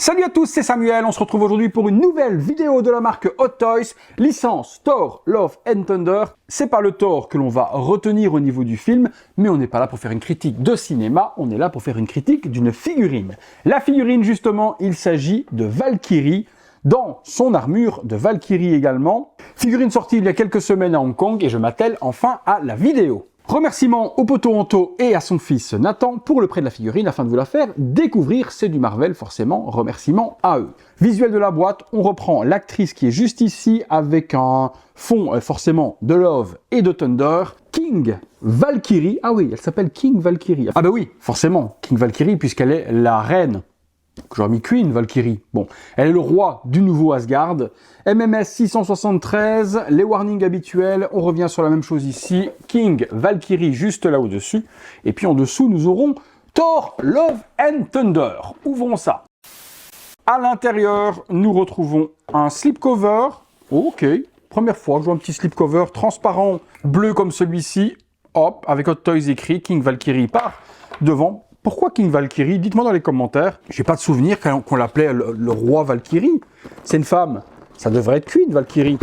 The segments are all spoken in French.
Salut à tous, c'est Samuel, on se retrouve aujourd'hui pour une nouvelle vidéo de la marque Hot Toys, licence Thor, Love and Thunder. C'est pas le Thor que l'on va retenir au niveau du film, mais on n'est pas là pour faire une critique de cinéma, on est là pour faire une critique d'une figurine. La figurine justement, il s'agit de Valkyrie, dans son armure de Valkyrie également. Figurine sortie il y a quelques semaines à Hong Kong et je m'attelle enfin à la vidéo. Remerciements au poteau Anto et à son fils Nathan pour le prêt de la figurine afin de vous la faire découvrir. C'est du Marvel forcément, remerciements à eux. Visuel de la boîte, on reprend l'actrice qui est juste ici avec un fond forcément de Love et de Thunder. King Valkyrie, ah oui, elle s'appelle King Valkyrie. Ah bah oui, forcément, King Valkyrie puisqu'elle est la reine. J'aurais mis Queen Valkyrie. Bon, elle est le roi du nouveau Asgard. MMS 673, les warnings habituels. On revient sur la même chose ici. King Valkyrie juste là au-dessus. Et puis en dessous, nous aurons Thor, Love and Thunder. Ouvrons ça. À l'intérieur, nous retrouvons un slipcover. Ok, première fois que je vois un petit slipcover transparent, bleu comme celui-ci. Hop, avec Hot Toys écrit King Valkyrie par devant. Pourquoi King Valkyrie? Dites-moi dans les commentaires. J'ai pas de souvenir qu'on l'appelait le roi Valkyrie. C'est une femme. Ça devrait être Queen Valkyrie.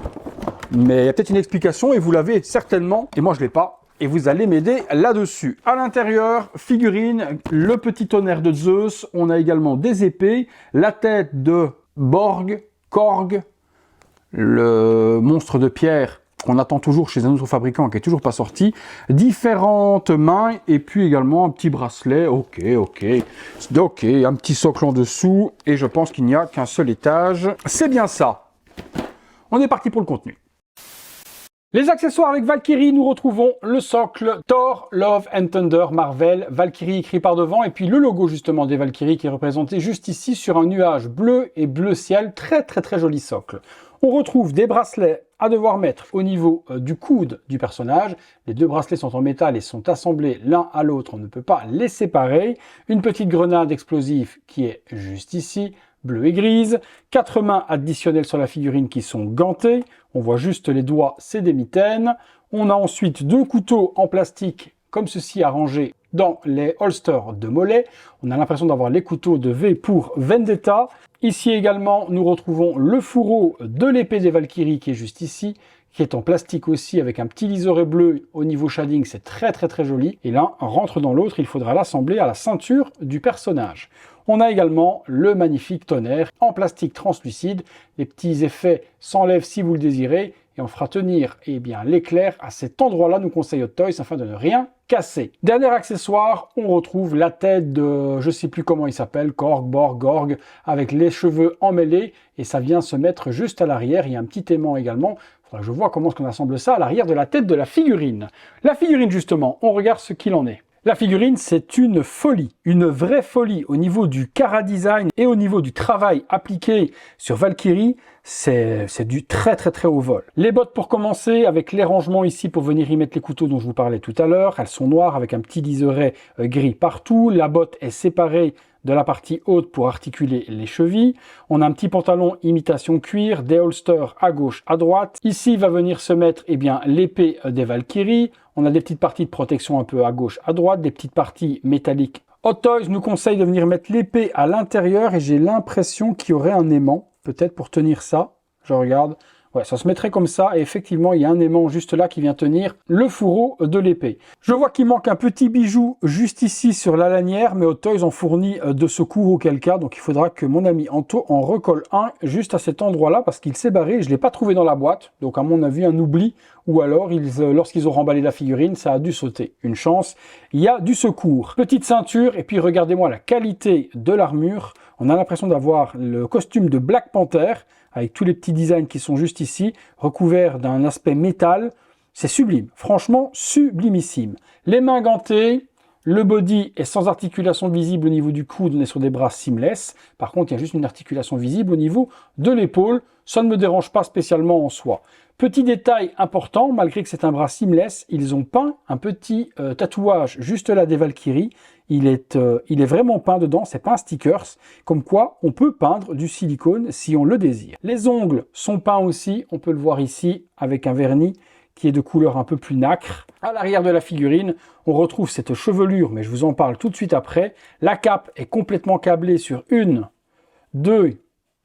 Mais il y a peut-être une explication et vous l'avez certainement. Et moi je l'ai pas. Et vous allez m'aider là-dessus. À l'intérieur, figurine, le petit tonnerre de Zeus. On a également des épées, la tête de Korg, le monstre de pierre qu'on attend toujours chez un autre fabricant qui est toujours pas sorti, différentes mains et puis également un petit bracelet, ok, un petit socle en dessous et je pense qu'il n'y a qu'un seul étage, c'est bien ça. On est parti pour le contenu. Les accessoires avec Valkyrie, nous retrouvons le socle Thor, Love and Thunder, Marvel, Valkyrie écrit par devant et puis le logo justement des Valkyries qui est représenté juste ici sur un nuage bleu et bleu ciel, très joli socle. On retrouve des bracelets à devoir mettre au niveau du coude du personnage. Les deux bracelets sont en métal et sont assemblés l'un à l'autre, on ne peut pas les séparer. Une petite grenade explosive qui est juste ici, bleue et grise. 4 mains additionnelles sur la figurine qui sont gantées. On voit juste les doigts, c'est des mitaines. On a ensuite 2 couteaux en plastique comme ceci arrangés dans les holsters de mollet. On a l'impression d'avoir les couteaux de V pour Vendetta. Ici également, nous retrouvons le fourreau de l'épée des Valkyries qui est juste ici, qui est en plastique aussi avec un petit liseré bleu au niveau shading, c'est très joli. Et l'un rentre dans l'autre, il faudra l'assembler à la ceinture du personnage. On a également le magnifique tonnerre en plastique translucide. Les petits effets s'enlèvent si vous le désirez et on fera tenir l'éclair à cet endroit-là, nous conseille Hot Toys, afin de ne rien casser. Dernier accessoire, on retrouve la tête de, je sais plus comment il s'appelle, Gorg, avec les cheveux emmêlés et ça vient se mettre juste à l'arrière. Il y a un petit aimant également. Il faudra que je vois comment est-ce qu'on assemble ça à l'arrière de la tête de la figurine. La figurine justement, on regarde ce qu'il en est. La figurine, c'est une folie, une vraie folie au niveau du chara-design et au niveau du travail appliqué sur Valkyrie, c'est du très haut vol. Les bottes pour commencer, avec les rangements ici pour venir y mettre les couteaux dont je vous parlais tout à l'heure. Elles sont noires avec un petit liseré gris partout. La botte est séparée de la partie haute pour articuler les chevilles. On a un petit pantalon imitation cuir, des holsters à gauche, à droite. Ici va venir se mettre l'épée des Valkyries. On a des petites parties de protection un peu à gauche, à droite, des petites parties métalliques. Hot Toys nous conseille de venir mettre l'épée à l'intérieur et j'ai l'impression qu'il y aurait un aimant, peut-être pour tenir ça. Je regarde. Ouais, ça se mettrait comme ça et effectivement, il y a un aimant juste là qui vient tenir le fourreau de l'épée. Je vois qu'il manque un petit bijou juste ici sur la lanière, mais Hot Toys en fournit de secours auquel cas, donc il faudra que mon ami Anto en recolle un juste à cet endroit-là parce qu'il s'est barré, je ne l'ai pas trouvé dans la boîte, donc à mon avis un oubli, ou alors lorsqu'ils ont remballé la figurine, ça a dû sauter. Une chance, il y a du secours. Petite ceinture, et puis regardez-moi la qualité de l'armure. On a l'impression d'avoir le costume de Black Panther, avec tous les petits designs qui sont juste ici, recouverts d'un aspect métal. C'est sublime, franchement sublimissime. Les mains gantées, le body est sans articulation visible au niveau du coude, on est sur des bras seamless. Par contre, il y a juste une articulation visible au niveau de l'épaule. Ça ne me dérange pas spécialement en soi. Petit détail important, malgré que c'est un bras seamless, ils ont peint un petit tatouage juste là des Valkyries. Il est vraiment peint dedans, c'est pas un stickers, comme quoi on peut peindre du silicone si on le désire. Les ongles sont peints aussi, on peut le voir ici avec un vernis qui est de couleur un peu plus nacre. À l'arrière de la figurine, on retrouve cette chevelure, mais je vous en parle tout de suite après. La cape est complètement câblée sur une, 2,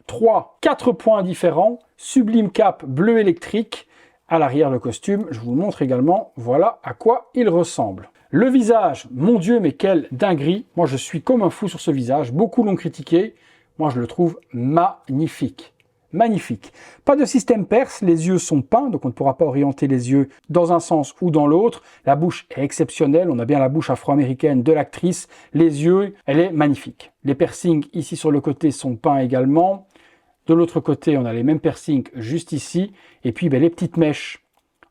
3, 4 points différents. Sublime cap bleu électrique. À l'arrière, le costume, je vous le montre également. Voilà à quoi il ressemble. Le visage, mon Dieu, mais quelle dinguerie. Moi, je suis comme un fou sur ce visage. Beaucoup l'ont critiqué. Moi, je le trouve magnifique. Magnifique. Pas de système perce, les yeux sont peints, donc on ne pourra pas orienter les yeux dans un sens ou dans l'autre. La bouche est exceptionnelle, on a bien la bouche afro-américaine de l'actrice. Les yeux, elle est magnifique. Les piercings ici sur le côté sont peints également. De l'autre côté, on a les mêmes piercings juste ici. Et puis les petites mèches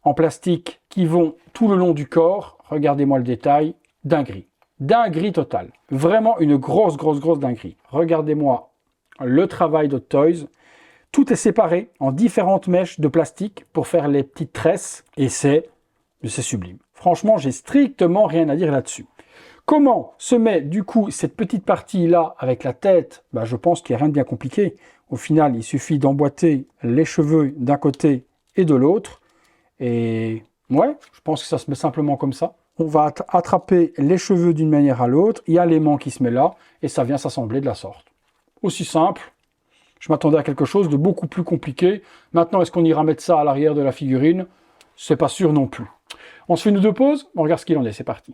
en plastique qui vont tout le long du corps. Regardez-moi le détail. Dinguerie. Dinguerie totale. Vraiment une grosse dinguerie. Regardez-moi le travail de Hot Toys. Tout est séparé en différentes mèches de plastique pour faire les petites tresses. Et c'est sublime. Franchement, j'ai strictement rien à dire là-dessus. Comment se met du coup cette petite partie-là avec la tête? Je pense qu'il n'y a rien de bien compliqué. Au final, il suffit d'emboîter les cheveux d'un côté et de l'autre. Et ouais, je pense que ça se met simplement comme ça. On va attraper les cheveux d'une manière à l'autre. Il y a l'aimant qui se met là et ça vient s'assembler de la sorte. Aussi simple. Je m'attendais à quelque chose de beaucoup plus compliqué. Maintenant, est-ce qu'on ira mettre ça à l'arrière de la figurine? C'est pas sûr non plus. On se fait une 2 pauses. On regarde ce qu'il en est. C'est parti.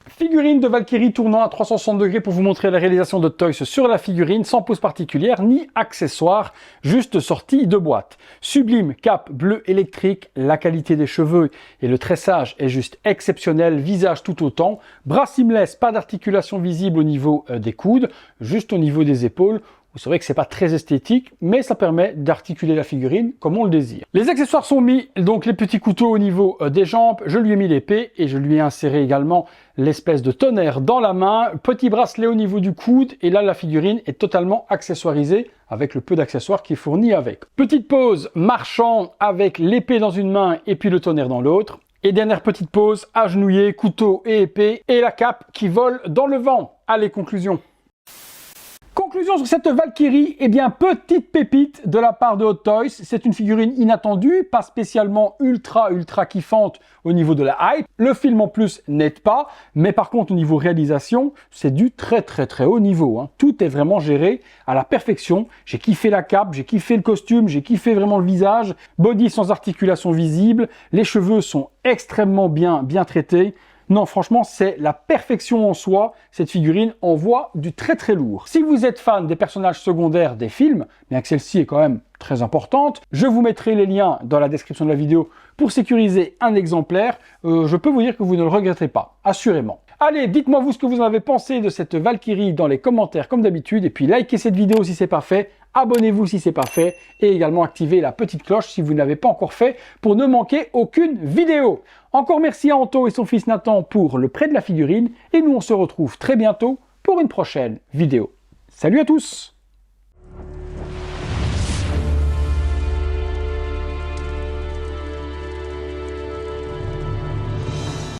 Figurine de Valkyrie tournant à 360 degrés pour vous montrer la réalisation de Toys sur la figurine, sans pose particulière ni accessoire, juste sortie de boîte. Sublime cap bleu électrique, la qualité des cheveux et le tressage est juste exceptionnel, visage tout autant, bras seamless, pas d'articulation visible au niveau des coudes, juste au niveau des épaules. C'est vrai que c'est pas très esthétique, mais ça permet d'articuler la figurine comme on le désire. Les accessoires sont mis, donc les petits couteaux au niveau des jambes, je lui ai mis l'épée et je lui ai inséré également l'espèce de tonnerre dans la main, petit bracelet au niveau du coude et là la figurine est totalement accessoirisée avec le peu d'accessoires qui est fourni avec. Petite pause marchant avec l'épée dans une main et puis le tonnerre dans l'autre. Et dernière petite pause, agenouillé, couteau et épée et la cape qui vole dans le vent. Allez, conclusion. Conclusion sur cette Valkyrie, eh bien petite pépite de la part de Hot Toys, c'est une figurine inattendue, pas spécialement ultra kiffante au niveau de la hype, le film en plus n'aide pas, mais par contre au niveau réalisation, c'est du très haut niveau, hein. Tout est vraiment géré à la perfection, j'ai kiffé la cape, j'ai kiffé le costume, j'ai kiffé vraiment le visage, body sans articulation visible, les cheveux sont extrêmement bien traités. Non, franchement, c'est la perfection en soi. Cette figurine envoie du très lourd. Si vous êtes fan des personnages secondaires des films, bien que celle-ci est quand même très importante, je vous mettrai les liens dans la description de la vidéo pour sécuriser un exemplaire. Je peux vous dire que vous ne le regretterez pas, assurément. Allez, dites-moi vous ce que vous en avez pensé de cette Valkyrie dans les commentaires comme d'habitude. Et puis likez cette vidéo si c'est pas fait. Abonnez-vous si c'est pas fait. Et également activez la petite cloche si vous ne l'avez pas encore fait pour ne manquer aucune vidéo. Encore merci à Anto et son fils Nathan pour le prêt de la figurine. Et nous on se retrouve très bientôt pour une prochaine vidéo. Salut à tous!